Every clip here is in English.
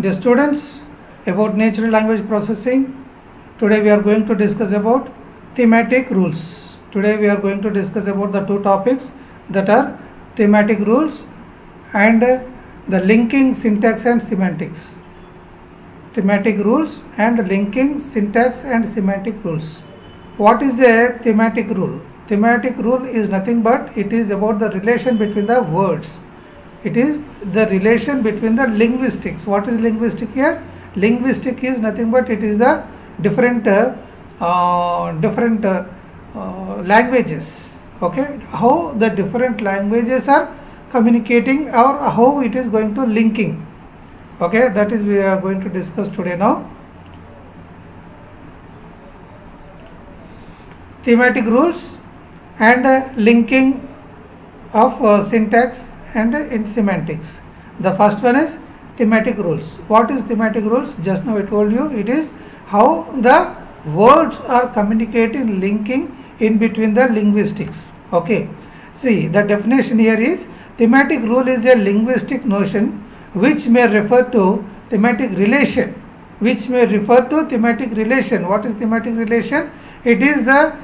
Dear students, about natural language processing, today we are going to discuss about thematic rules. Today we are going to discuss about the two topics that are thematic rules and the linking syntax and semantics. Thematic rules and linking syntax and semantic rules. What is a thematic rule? Thematic rule is nothing but it is about the relation between the words. It is the relation between the linguistics. What is linguistic here? Linguistic is nothing but it is the different languages. Okay, how the different languages are communicating or how it is going to linking. Okay, that is we are going to discuss today now. Thematic rules and linking of syntax and in semantics. The first one is thematic rules. What is thematic rules? Just now I told you it is how the words are communicating, linking in between the linguistics. Okay, see the definition here is thematic rule is a linguistic notion which may refer to thematic relation. Which may refer to thematic relation. What is thematic relation? It is the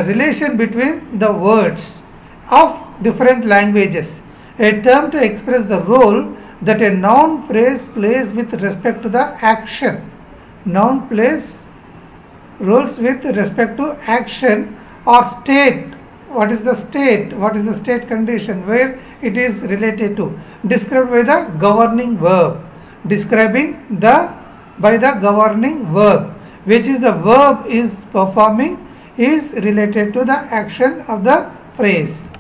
relation between the words of different languages. A term to express the role that a noun phrase plays with respect to the action. Noun plays roles with respect to action or state. What is the state? What is the state condition where it is related to? Described by the governing verb. Describing by the governing verb, which is the verb is performing is related to the action of the phrase.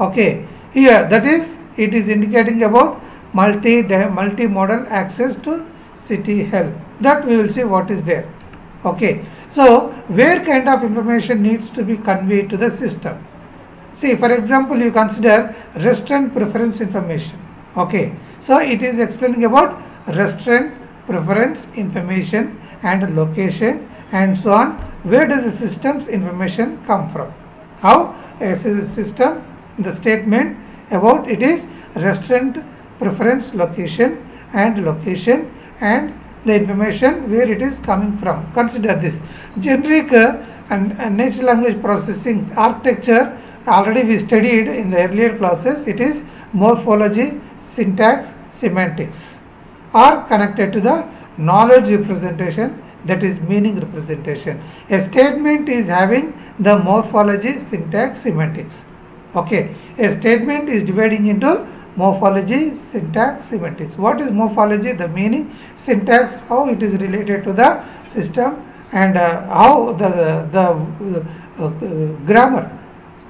Okay, here that is it is indicating about multimodal access to city health. That we will see what is there. Okay, so where kind of information needs to be conveyed to the system? See, for example, you consider restaurant preference information. Okay, so it is explaining about restaurant preference information and location and so on. Where does the system's information come from? How a system, the statement about it is restaurant preference location and the information where it is coming from. Consider this generic and natural language processing architecture. Already we studied in the earlier classes. It is morphology, syntax, semantics are connected to the knowledge representation, that is meaning representation. A statement is having the morphology, syntax, semantics. Okay, a statement is dividing into morphology, syntax, semantics. What is morphology? The meaning. Syntax, how it is related to the system, and how the grammar.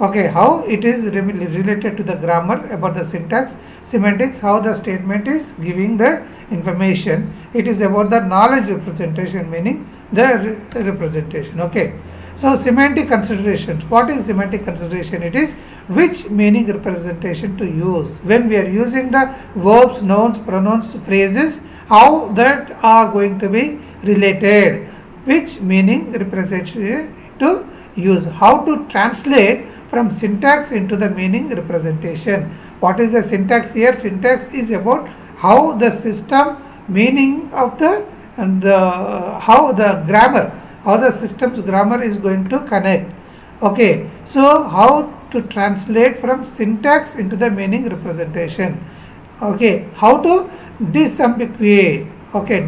Okay, how it is related to the grammar about the syntax. Semantics, how the statement is giving the information. It is about the knowledge representation, meaning the representation. Okay, so semantic considerations. What is semantic consideration? It is which meaning representation to use when we are using the verbs, nouns, pronouns, phrases, how that are going to be related, which meaning representation to use, how to translate from syntax into the meaning representation. What is the syntax here? Syntax is about how the system meaning of how the grammar, how the system's grammar is going to connect. Okay, so how to translate from syntax into the meaning representation. Okay, how to disambiguate. Okay,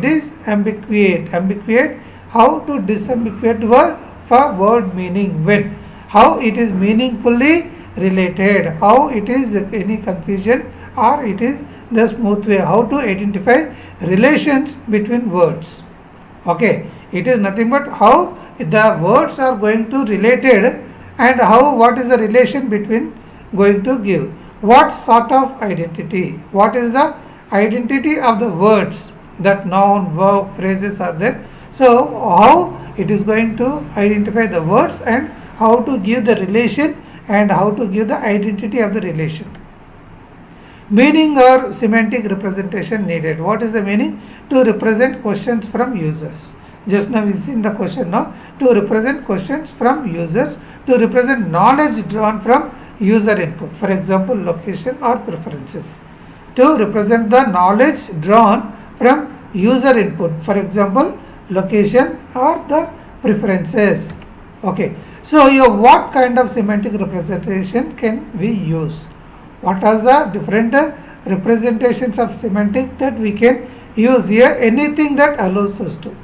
ambiguate, how to disambiguate word for word meaning, when, how it is meaningfully related, how it is any confusion or it is the smooth way, how to identify relations between words. Okay, it is nothing but how the words are going to related and how what is the relation between going to give. What sort of identity? What is the identity of the words? That noun, verb, phrases are there. So how it is going to identify the words and how to give the relation and how to give the identity of the relation. Meaning or semantic representation needed. What is the meaning? To represent questions from users. Just now we see in the question now. To represent questions from users, to represent knowledge drawn from user input. For example, location or preferences. To represent the knowledge drawn from user input, for example location or the preferences. Okay, so here what kind of semantic representation can we use? What are the different representations of semantic that we can use here? Anything that allows us to.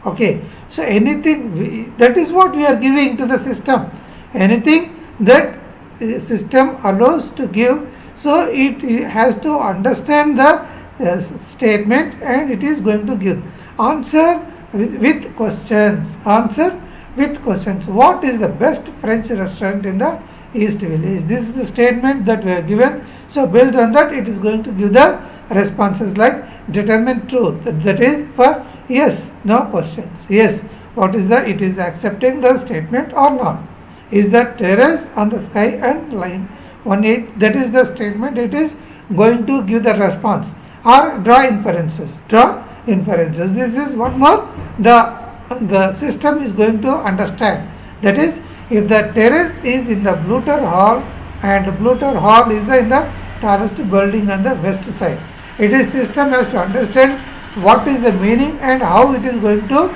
Okay, so anything that is what we are giving to the system. Anything that system allows to give, so it has to understand the statement and it is going to give answer with questions. Answer with questions. What is the best French restaurant in the East Village? This is the statement that we are given. So based on that, it is going to give the responses like determine truth. That is for yes, no questions. Yes, what is the? It is accepting the statement or not. Is the terrace on the sky and line 18? That is the statement. It is going to give the response or draw inferences. Draw inferences. This is one more. The system is going to understand. That is, if the terrace is in the Bluter Hall and Bluter Hall is in the tallest building on the west side, it is system has to understand what is the meaning and how it is going to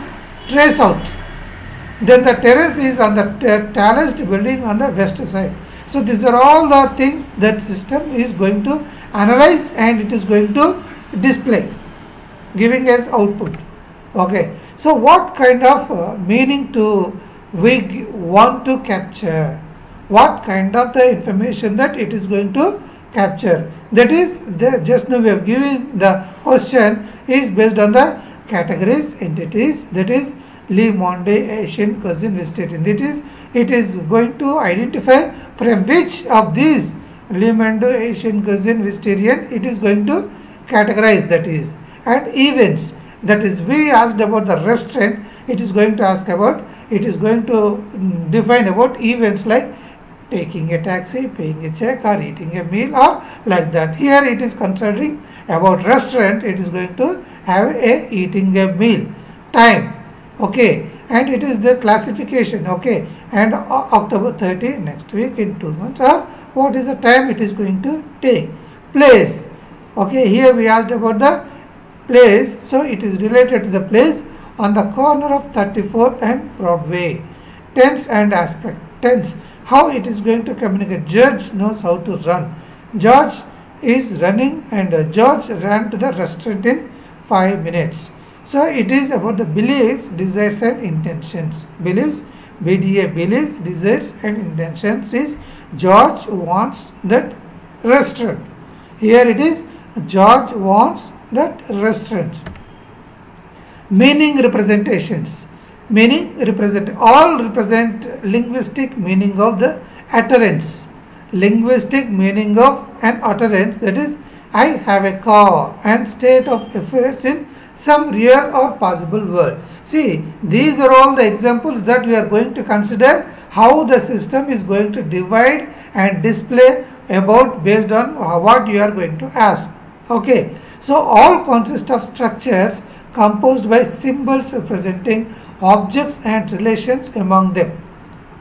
trace out. Then the terrace is on the tallest building on the west side. So these are all the things that system is going to analyze and it is going to display, giving as output. Okay, so what kind of meaning to we want to capture? What kind of the information that it is going to capture? That is, just now we have given the question is based on the categories, entities, that is Le Monde, Asian Cuisine, Vegetarian. It is going to identify from which of these Le Monde, Asian Cuisine, Vegetarian it is going to categorize, that is. And events, that is, we asked about the restaurant, it is going to ask about, it is going to define about events like taking a taxi, paying a check or eating a meal or like that. Here it is considering about restaurant, it is going to have a eating a meal time. Okay, and it is the classification. Okay, and October 30 next week in 2 months, or what is the time it is going to take. Place. Okay, here we asked about the place, so it is related to the place on the corner of 34th and Broadway. Tense and aspect. Tense, how it is going to communicate. George knows how to run. George is running and George ran to the restaurant in 5 minutes. So it is about the beliefs, desires and intentions. Beliefs, BDA, beliefs, desires and intentions is George wants that restaurant. Here it is George wants that restaurant. Meaning representations. Meaning represent linguistic meaning of the utterance. Linguistic meaning of an utterance, that is, I have a car, and state of affairs in some real or possible world. See, these are all the examples that we are going to consider how the system is going to divide and display about based on what you are going to ask. Okay, so all consist of structures composed by symbols representing objects and relations among them.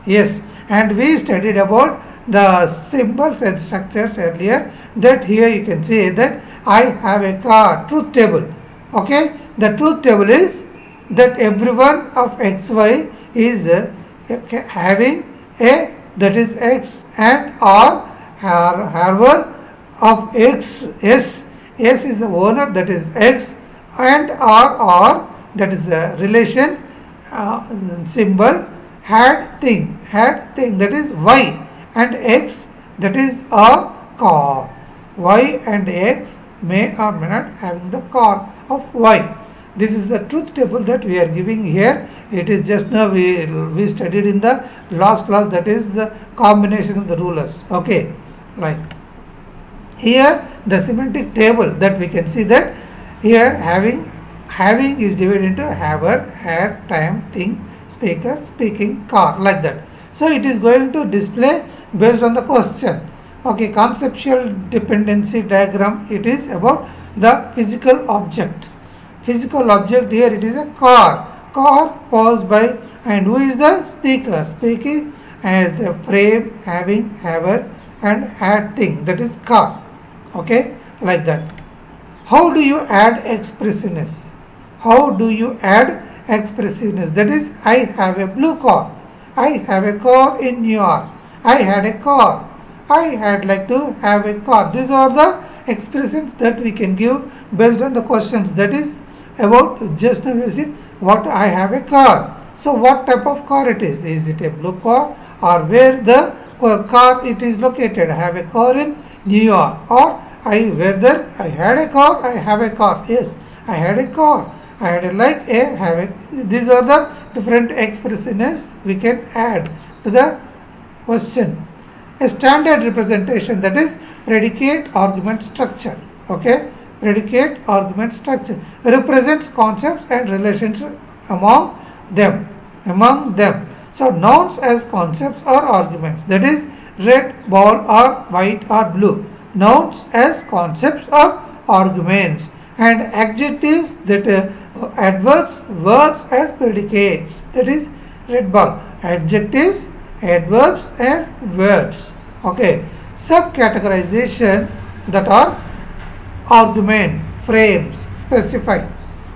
Yes, and we studied about the symbols and structures earlier. That here you can say that I have a car, truth table. Okay, the truth table is that everyone of xy is having a, that is x, and or however of x, s is the owner, that is x, and or that is a relation symbol, had thing, that is y, and x, that is a car. Y and x may or may not having the car of y. This is the truth table that we are giving here. It is just now we studied in the last class, that is the combination of the rulers. Okay, like here the semantic table that we can see that here having is divided into haver, had, time, thing, speaker, speaking, car, like that. So it is going to display based on the question. Okay, conceptual dependency diagram, it is about the physical object. Physical object, here it is a car. Car paused by, and who is the speaker? Speaking as a frame, having, haver, and had thing, that is car. Okay, like that. How do you add expressiveness? How do you add expressiveness? That is, I have a blue car. I have a car in New York. I had a car. I had like to have a car. These are the expressions that we can give based on the questions. That is about just now using what I have a car. So what type of car it is? Is it a blue car, or where the car it is located? I have a car in New York. Or whether I had a car, I have a car. Yes, I had a car. I had a like a have a. These are the different expressions we can add to the question. A standard representation, that is predicate argument structure. Okay, predicate argument structure represents concepts and relations among them. So nouns as concepts or arguments, that is red ball or white or blue. Nouns as concepts or arguments, and adjectives, that adverbs, verbs as predicates, that is red ball. Adjectives, adverbs and verbs. Okay. Subcategorization, that are argument, frames, specify.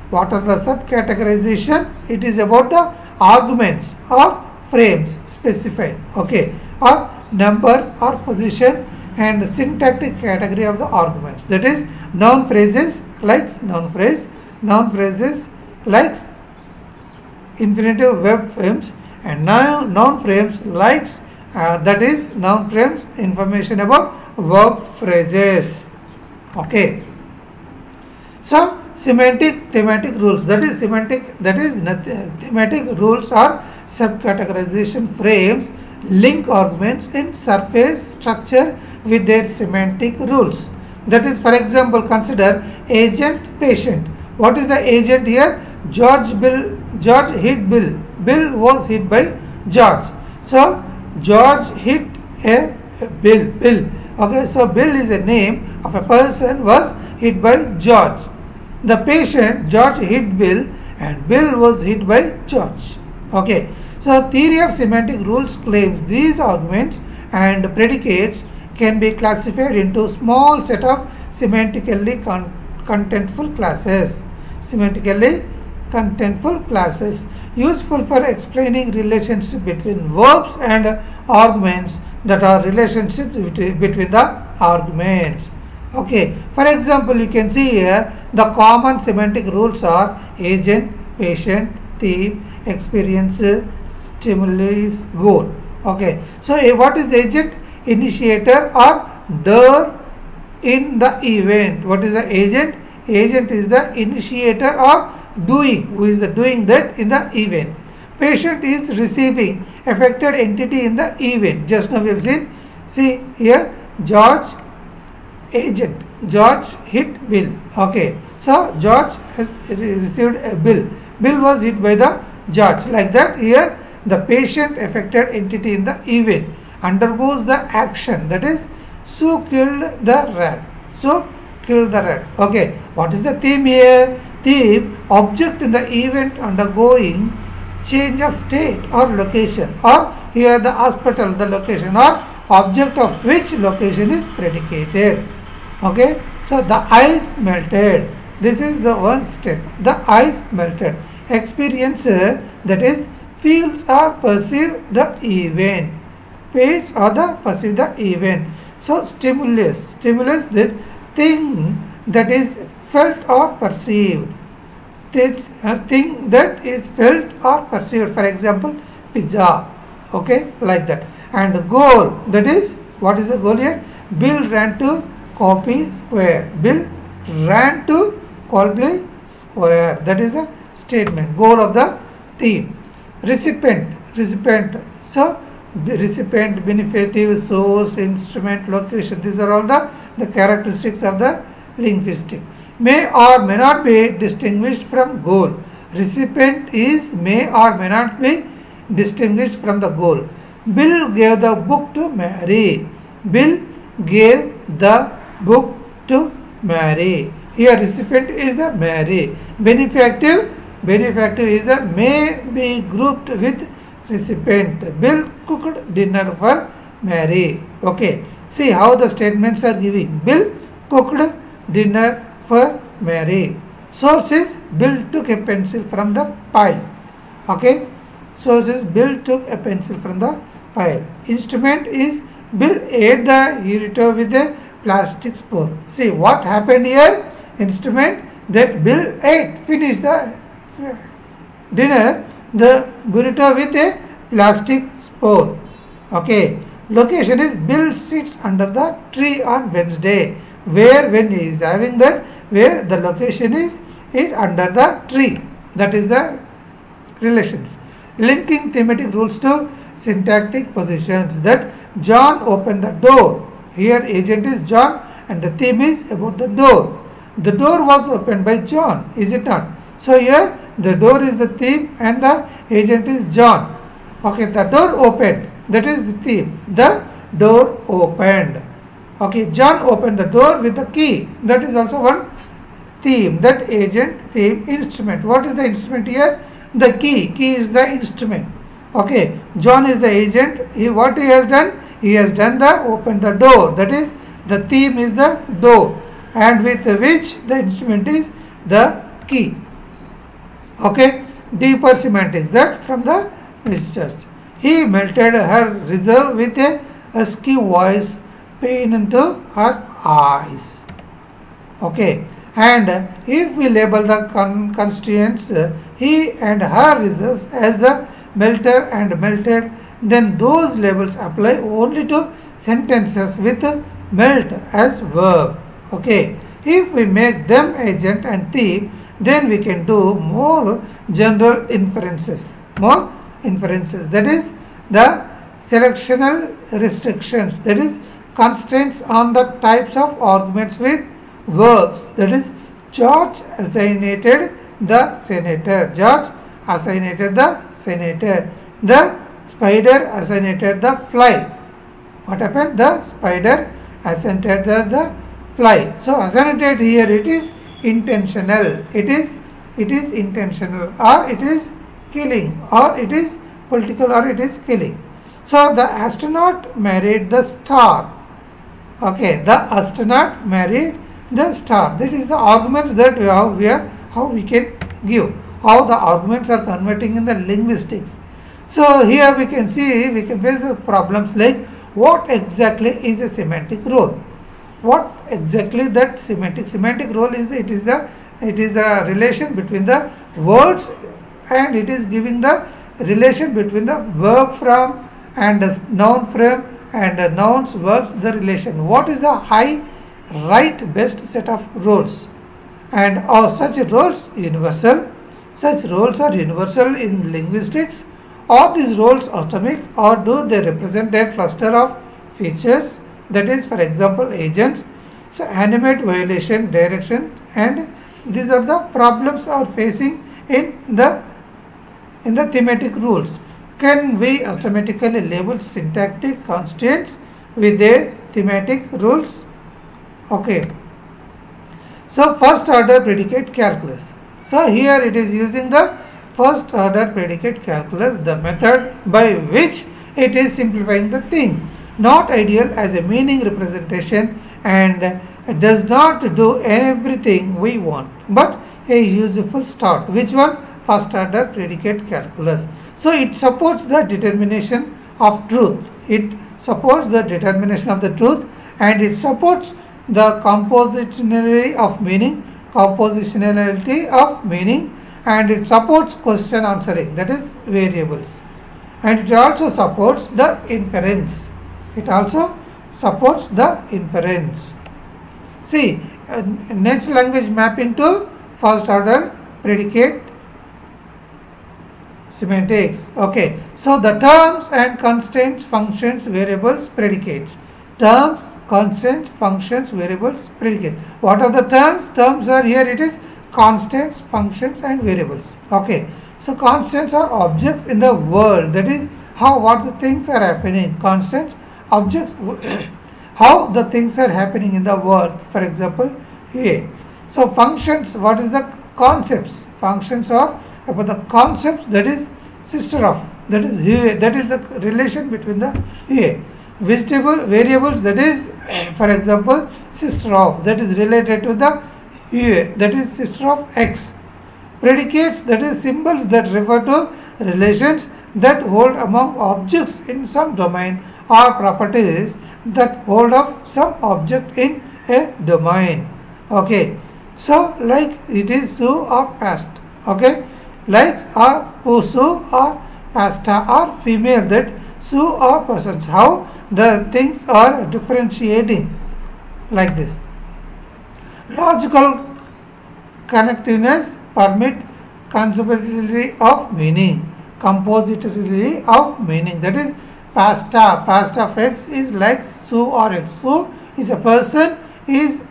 What are the subcategorization? It is about the arguments or frames, specified. Okay. Or number or position and syntactic category of the arguments. That is noun phrases likes noun phrase, noun phrases likes infinitive verb frames, and noun frames likes that is noun frames information about verb phrases. Okay. So thematic rules, that is thematic rules are subcategorization frames link arguments in surface structure with their semantic rules. That is, for example, consider agent, patient. What is the agent here? George hit Bill. Bill was hit by George. So George hit a Bill. Okay, so Bill is a name of a person was hit by George. The patient, George hit Bill and Bill was hit by George. Okay, so theory of semantic rules claims these arguments and predicates can be classified into small set of semantically contentful classes. Useful for explaining relationship between verbs and arguments, that are relationships between the arguments. Okay, for example, you can see here the common semantic rules are agent, patient, theme, experience, stimulus, goal. Okay, so what is agent? Initiator or doer in the event. What is the agent? Agent is the initiator or doing, who is the doing that in the event. Patient is receiving affected entity in the event. Just now we have seen, see here, George, agent, George hit Bill. Okay, so George has received a bill. Bill was hit by the George. Like that, here the patient affected entity in the event undergoes the action, that is Sue killed the rat. Okay, what is the theme here? Theme, object in the event undergoing change of state or location, or here the hospital, the location, or object of which location is predicated. Okay, so the ice melted. This is the one step. The ice melted. Experience, that is feels or perceive the event. Feels or the perceive the event. So stimulus, that thing that is felt or perceived. Thing that is felt or perceived. For example, pizza. Okay, like that. And goal, that is, what is the goal here? Bill ran to Copley Square. Bill ran to Copley Square. That is the statement. Goal of the theme. Recipient. So the recipient, benefitive, source, instrument, location. These are all the characteristics of the linguistic. May or may not be distinguished from goal. Recipient is may or may not be distinguished from the goal. Bill gave the book to Mary. Bill gave the book to Mary. Here recipient is the Mary. Benefitive is the may be grouped with recipient. Bill cooked dinner for Mary. Okay. See how the statements are giving. Bill cooked dinner for Mary. Source is Bill took a pencil from the pile. Okay. Source is Bill took a pencil from the pile. Instrument is Bill ate the burrito with a plastic spoon. See what happened here? Instrument that Bill ate, finished the dinner, the burrito with a plastic spoon. Okay. Location is Bill sits under the tree on Wednesday. Where when he is having that, where the location is it under the tree. That is the relations. Linking thematic rules to syntactic positions. That John opened the door. Here agent is John and the theme is about the door. The door was opened by John, is it not? So here the door is the theme and the agent is John. Okay, the door opened, that is the theme. The door opened. Okay, John opened the door with the key. That is also one theme. That agent, theme, instrument. What is the instrument here? The key. Key is the instrument. Okay, John is the agent. What he has done? He has done the open the door. That is the theme is the door, and with which the instrument is the key. Okay, deeper semantics. That from the research. He melted her reserve with a husky voice, pain into her eyes. Okay, and if we label the constituents he and her reserves as the melter and melted, then those labels apply only to sentences with melt as verb. Okay, if we make them agent and theme, then we can do more general inferences. That is the selectional restrictions, that is constraints on the types of arguments with verbs. That is George assignated the senator. George assignated the senator. The spider assignated the fly. What happened? The spider assignated the fly. So assignated here it is intentional. It is intentional, or it is killing, or it is political, or it is killing. So the astronaut married the star. Okay, the astronaut married the star. That is the arguments that we have how we can give, how the arguments are converting in the linguistics. So here we can see, we can face the problems like what exactly is a semantic role. What exactly that semantic role is? It is the relation between the words, and it is giving the relation between the verb form and the noun form and the nouns, verbs, the relation. What is the high, right, best set of roles? And are such roles universal? Such roles are universal in linguistics. Are these roles atomic, or do they represent a cluster of features? That is, for example, agents. So animate, violation, direction, and these are the problems are facing in the thematic rules. Can we automatically label syntactic constraints with their thematic rules? Okay. So first order predicate calculus. So here it is using the first order predicate calculus, the method by which it is simplifying the things. Not ideal as a meaning representation and does not do everything we want, but a useful start. Which one? First order predicate calculus. So it supports the determination of truth. It supports the determination of the truth, and it supports the compositionality of meaning, and it supports question answering, that is variables, and it also supports the inference. See, natural language mapping to first order predicate semantics. Okay, so the terms and constraints, functions, variables, predicates. Terms, constraints, functions, variables, predicates. What are the terms? Terms are here, it is constants, functions, and variables. Okay, so constants are objects in the world, that is what the things are happening. Constants, objects, how the things are happening in the world. For example, here. So functions, what is the concepts? Functions are about the concepts, that is sister of, that is here, that is the relation between the here. Vegetable variables, that is for example sister of, that is related to the Hue, that is sister of X. Predicates, that is symbols that refer to relations that hold among objects in some domain or properties that hold of some object in a domain. Okay, so like it is su or past. Okay, like or pusu or pasta or female, that su or persons. How the things are differentiating like this. Logical connectiveness permit conceivability of meaning, compositorily of meaning. That is pasta. Pasta of X is like Su or X. Su is a person, is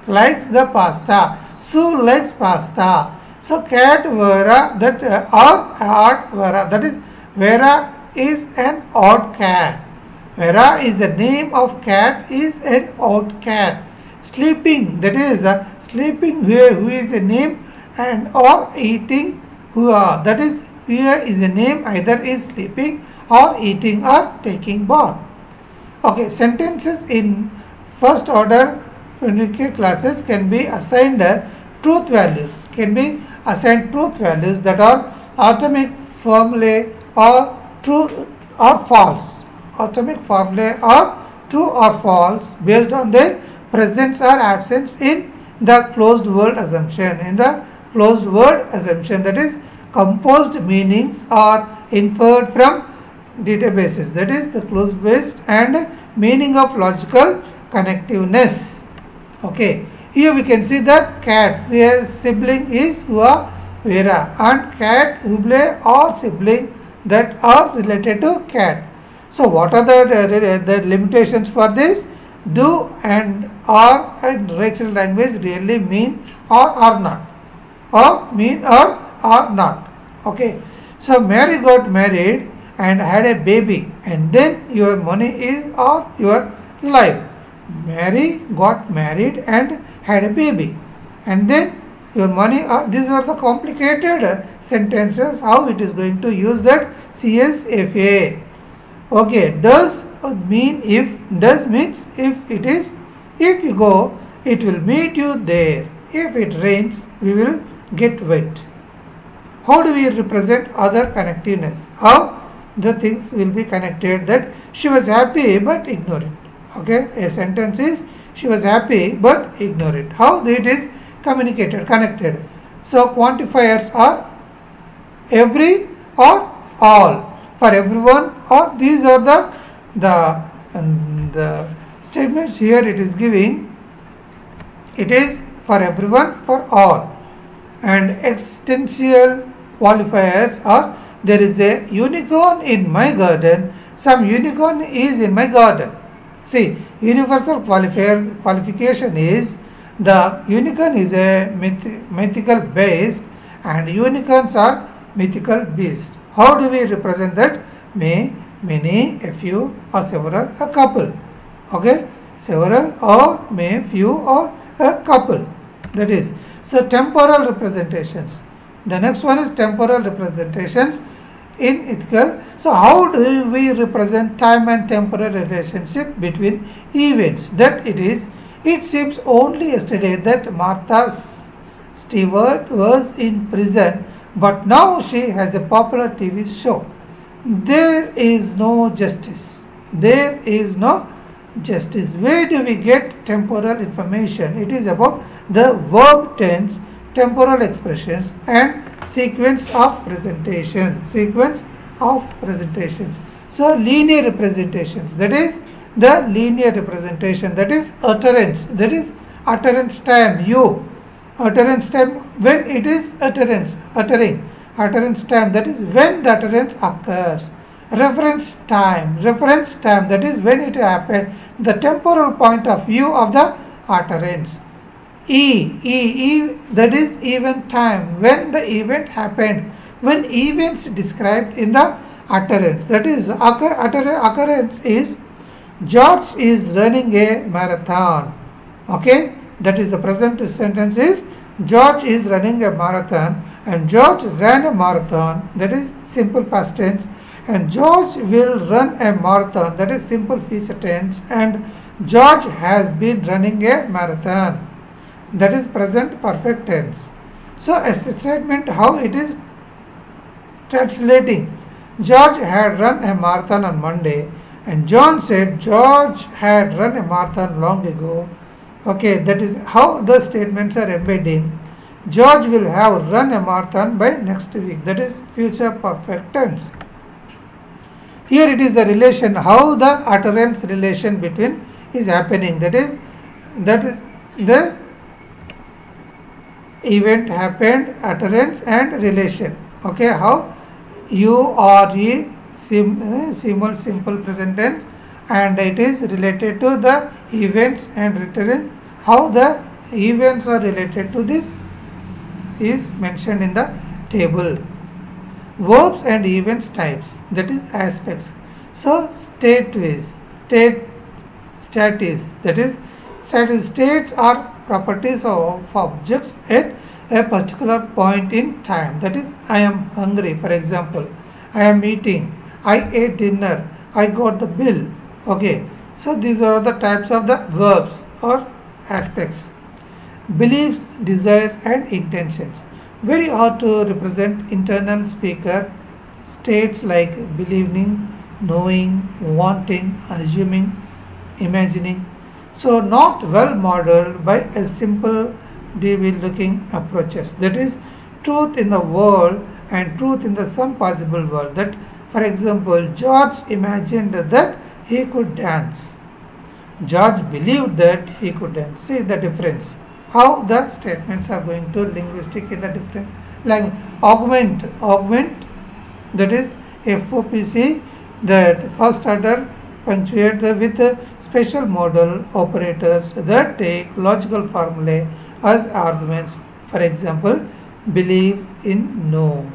likes the pasta. Su likes pasta. So cat Vera, that or odd Vera, that is Vera is an odd cat. Vera is the name of cat, is an odd cat. Sleeping, that is sleeping who is a name, and or eating who are, that is here is a name, either is sleeping or eating or taking bath. Okay, sentences in first order predicate classes can be assigned truth values, that are atomic formulae or true or false. Atomic formulae are true or false based on their presence or absence in the closed word assumption. In the closed word assumption, that is composed meanings are inferred from databases, that is the closed based and meaning of logical connectiveness. Okay, here we can see that cat, where sibling is Hua Vera, and cat Huble or sibling that are related to cat. So what are the limitations for this? Do and are and natural language really mean or are not, or mean or are not. Okay, so Mary got married and had a baby, and then your money is or your life. Mary got married and had a baby, and then your money are, these are the complicated sentences, how it is going to use that CSFA. Okay, does mean if, does means if it is, if you go, it will meet you there. If it rains, we will get wet. How do we represent other connectiveness? How the things will be connected, that she was happy but ignorant. Okay, a sentence is she was happy but ignorant. How it is communicated, connected. So quantifiers are every or all, for everyone, or these are the statements here it is giving. It is for everyone, for all. And existential qualifiers are, there is a unicorn in my garden, some unicorn is in my garden. See, universal qualification is the unicorn is a mythical based and unicorns are mythical beast. How do we represent that? May, many, a few, or several, a couple. Okay, several or may, few, or a couple. That is, so temporal representations. The next one is temporal representations in ethical. So how do we represent time and temporal relationship between events? That it is, it seems only yesterday that Martha Stewart was in prison, but now she has a popular TV show. There is no justice. There is no justice. Where do we get temporal information? It is about the verb tense, temporal expressions, and sequence of presentation. Sequence of presentations. So linear representations, that is the linear representation, that is utterance, that is utterance time, you. Utterance time, when it is utterance, uttering. Utterance time, that is when the utterance occurs. Reference time, that is when it happened, the temporal point of view of the utterance. E, that is event time, when the event happened, when events described in the utterance. That is occurrence is George is running a marathon. Okay, that is the present sentence is George is running a marathon, and George ran a marathon, that is simple past tense, and George will run a marathon, that is simple future tense, and George has been running a marathon. that is present perfect tense. So a statement how it is translating. George had run a marathon on Monday, and John said George had run a marathon long ago. Okay, that is how the statements are embedding. George will have run a marathon by next week. That is future perfect tense. Here it is the relation, how the utterance relation between is happening. That is the event happened, utterance and relation. Okay, how you or ye simple present tense, and it is related to the events and written how the events are related to this is mentioned in the table. Verbs and events types, that is aspects. So state is states, that is states are properties of objects at a particular point in time. That is, I am hungry, for example, I am eating, I ate dinner, I got the bill. Okay, so these are the types of the verbs or aspects. Beliefs, desires and intentions. Very hard to represent internal speaker states like believing, knowing, wanting, assuming, imagining. So not well modeled by a simple devil looking approaches. That is truth in the world and truth in the some possible world. That, for example, George imagined that he could dance. George believed that he could dance. See the difference. How the statements are going to linguistic in the different language. Augment, that is FOPC, that first order punctuate with special modal operators that take logical formulae as arguments. For example, believe in knows.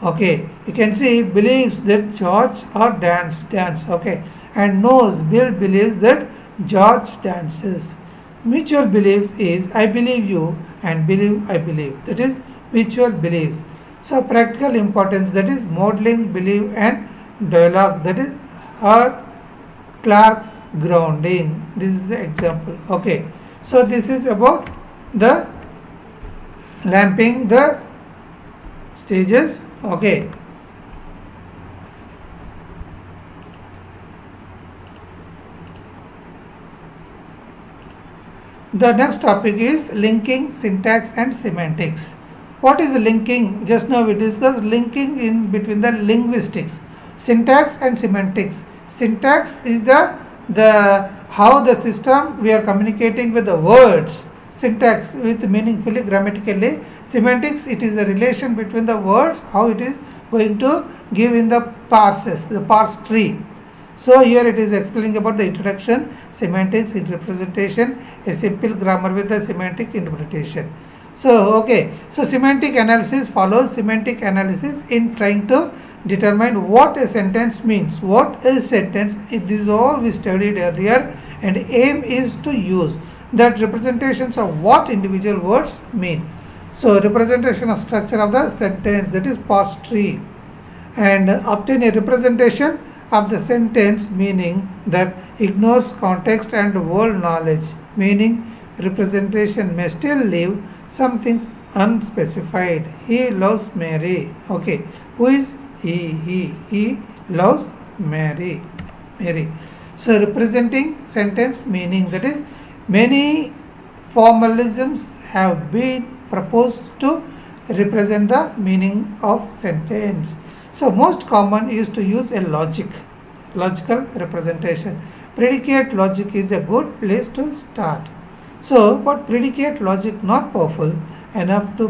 Okay, you can see believes that George or dance. Okay, and knows, Bill believes that George dances. Mutual beliefs is I believe you and believe I believe. That is mutual beliefs. So practical importance, that is modeling, believe and dialogue, that is her Clark's grounding. This is the example. Okay, so this is about the lamping the stages. Okay, the next topic is linking, syntax and semantics. What is linking? Just now we discussed linking in between the linguistics, syntax and semantics. Syntax is the how the system we are communicating with the words. Syntax with meaningfully, grammatically. Semantics, it is the relation between the words, how it is going to give in the parses, the parse tree. So here it is explaining about the introduction, semantics in representation, a simple grammar with the semantic interpretation. So okay, so semantic analysis follows semantic analysis in trying to determine what a sentence means. What is sentence? This is all we studied earlier, and aim is to use that representations of what individual words mean. So representation of structure of the sentence, that is parse tree, and obtain a representation of the sentence meaning that ignores context and world knowledge, meaning representation may still leave some things unspecified. He loves Mary. Okay, who is he? He loves Mary. So representing sentence meaning, that is many formalisms have been proposed to represent the meaning of sentence. So most common is to use a logical representation. Predicate logic is a good place to start. So, but predicate logic not powerful enough to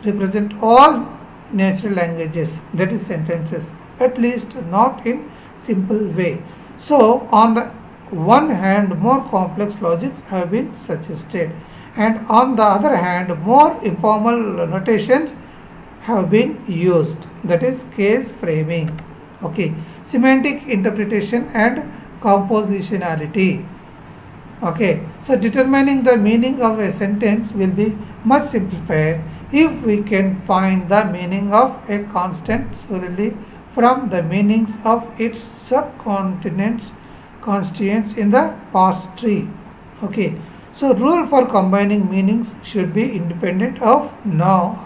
represent all natural languages, that is sentences, at least not in simple way. So on the one hand, more complex logics have been suggested, and on the other hand, more informal notations have been used, that is case framing. Okay, semantic interpretation and compositionality. Okay, so determining the meaning of a sentence will be much simplified if we can find the meaning of a constant solely from the meanings of its subcontinents constituents in the parse tree. Okay, So rule for combining meanings should be independent of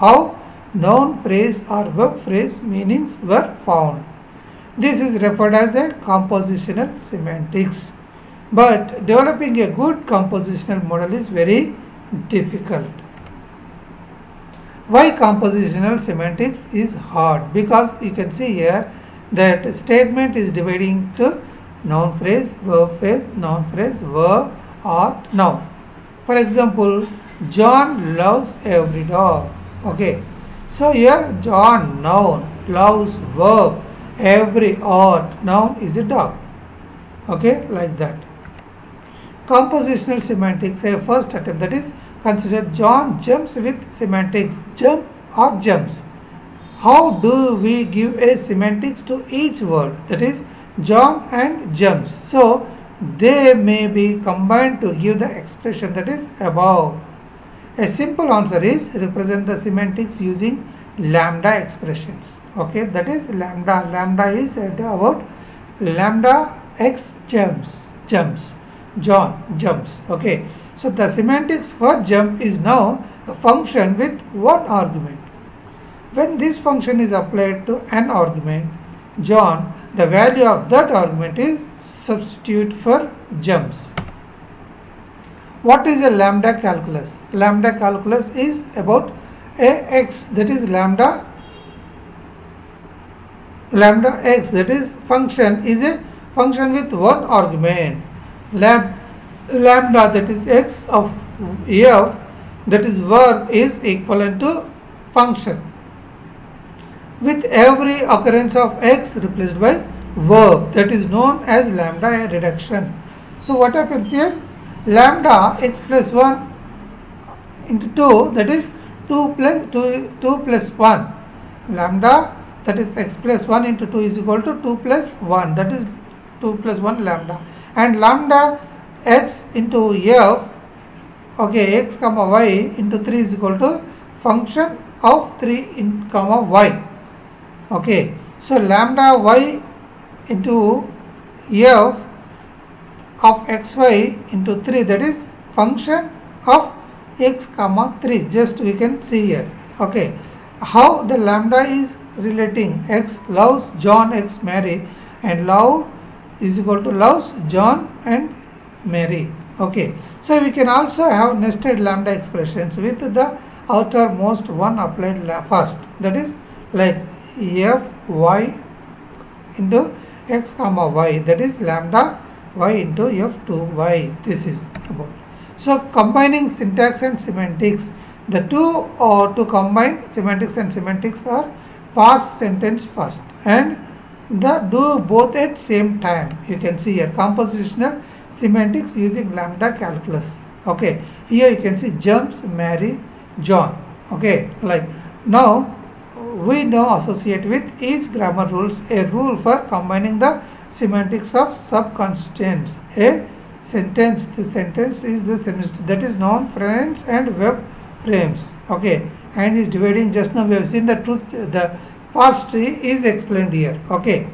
how noun phrase or verb phrase meanings were found. This is referred as a compositional semantics. But developing a good compositional model is very difficult. Why compositional semantics is hard? Because you can see here that statement is dividing to noun phrase, noun phrase, verb or noun. For example, John loves every dog. Okay. So here John noun, loves verb, every ought noun is a dog. Okay, like that. Compositional semantics, a first attempt, that is consider John jumps with semantics, jump or jumps. How do we give a semantics to each word, that is John and jumps? So they may be combined to give the expression that is above. A simple answer is represent the semantics using lambda expressions. Okay, that is lambda. Lambda is about lambda x jumps. John jumps. Okay, so the semantics for jump is now a function with one argument. When this function is applied to an argument, John, the value of that argument is substitute for jumps. What is a lambda calculus? Lambda calculus is about x, that is lambda x, that is function is a function with one argument. Lambda, that is x of f, that is verb, is equivalent to function with every occurrence of x replaced by verb, that is known as lambda reduction. So what happens here? Lambda x plus 1 into 2, that is 2 plus 1. Lambda, that is x plus 1 into 2 is equal to 2 plus 1, that is 2 plus 1 lambda. And lambda x into f, okay, x comma y into 3 is equal to function of 3 in comma y. Okay, so lambda y into f of xy into 3, that is function of x comma 3, just we can see here. Okay, how the lambda is relating x loves John, x Mary, and love is equal to loves John and Mary. Okay, so we can also have nested lambda expressions with the outermost one applied first, that is like f y into x comma y, that is lambda y into f2y. This is about. So combining syntax and semantics, the two or to combine semantics and semantics are past sentence first and the do both at same time. You can see here compositional semantics using lambda calculus. Okay, here you can see jumps, Mary, John. Okay, like now we now associate with each grammar rules a rule for combining the semantics of subconstituents. A sentence, the sentence is the semester, that is noun frames and verb frames. Okay, and is dividing, just now we have seen the truth, the parse tree is explained here. Okay,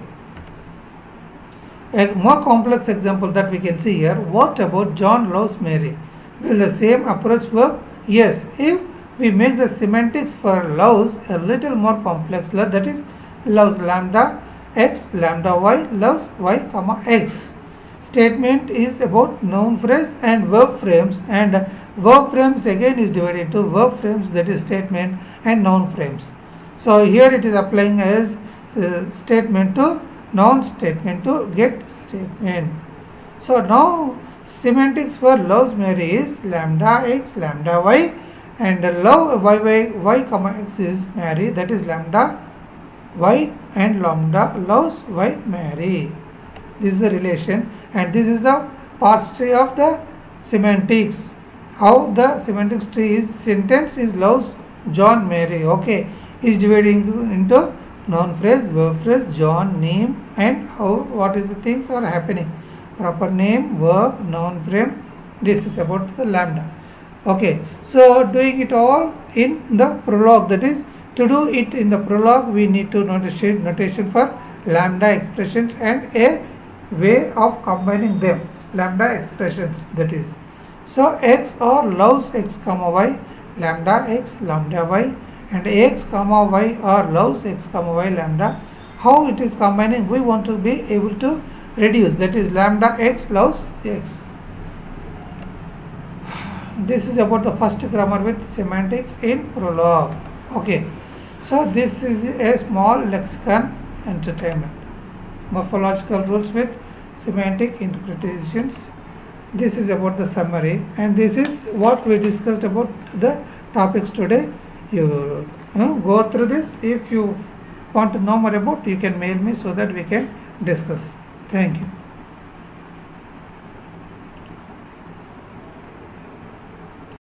a more complex example that we can see here. What about John loves Mary? Will the same approach work? Yes, if we make the semantics for loves a little more complex, that is loves lambda x, lambda y, loves y comma x. Statement is about noun phrase and verb frames, and verb frames again is divided into verb frames, that is statement, and noun frames. So here it is applying as statement to noun, statement to get statement. So now semantics for loves Mary is lambda x, lambda y, and love y comma x is Mary, that is lambda y and lambda loves y Mary. This is the relation, and this is the parse tree of the semantics. How the semantics tree is, sentence is loves John, Mary. Okay, is dividing into noun phrase, verb phrase, John, name, and how what is the things are happening. Proper name, verb, noun frame. This is about the lambda. Okay, so doing it all in the prologue, that is to do it in the prologue we need to notation for lambda expressions and a way of combining them, lambda expressions, that is. So x or loves x comma y, lambda x, lambda y, and x comma y or loves x comma y, lambda. How it is combining? We want to be able to reduce, that is lambda x loves x. This is about the first grammar with semantics in prologue. Okay, so this is a small lexicon entertainment. Morphological rules with semantic interpretations. This is about the summary, and this is what we discussed about the topics today. You go through this. If you want to know more about, you can mail me so that we can discuss. Thank you.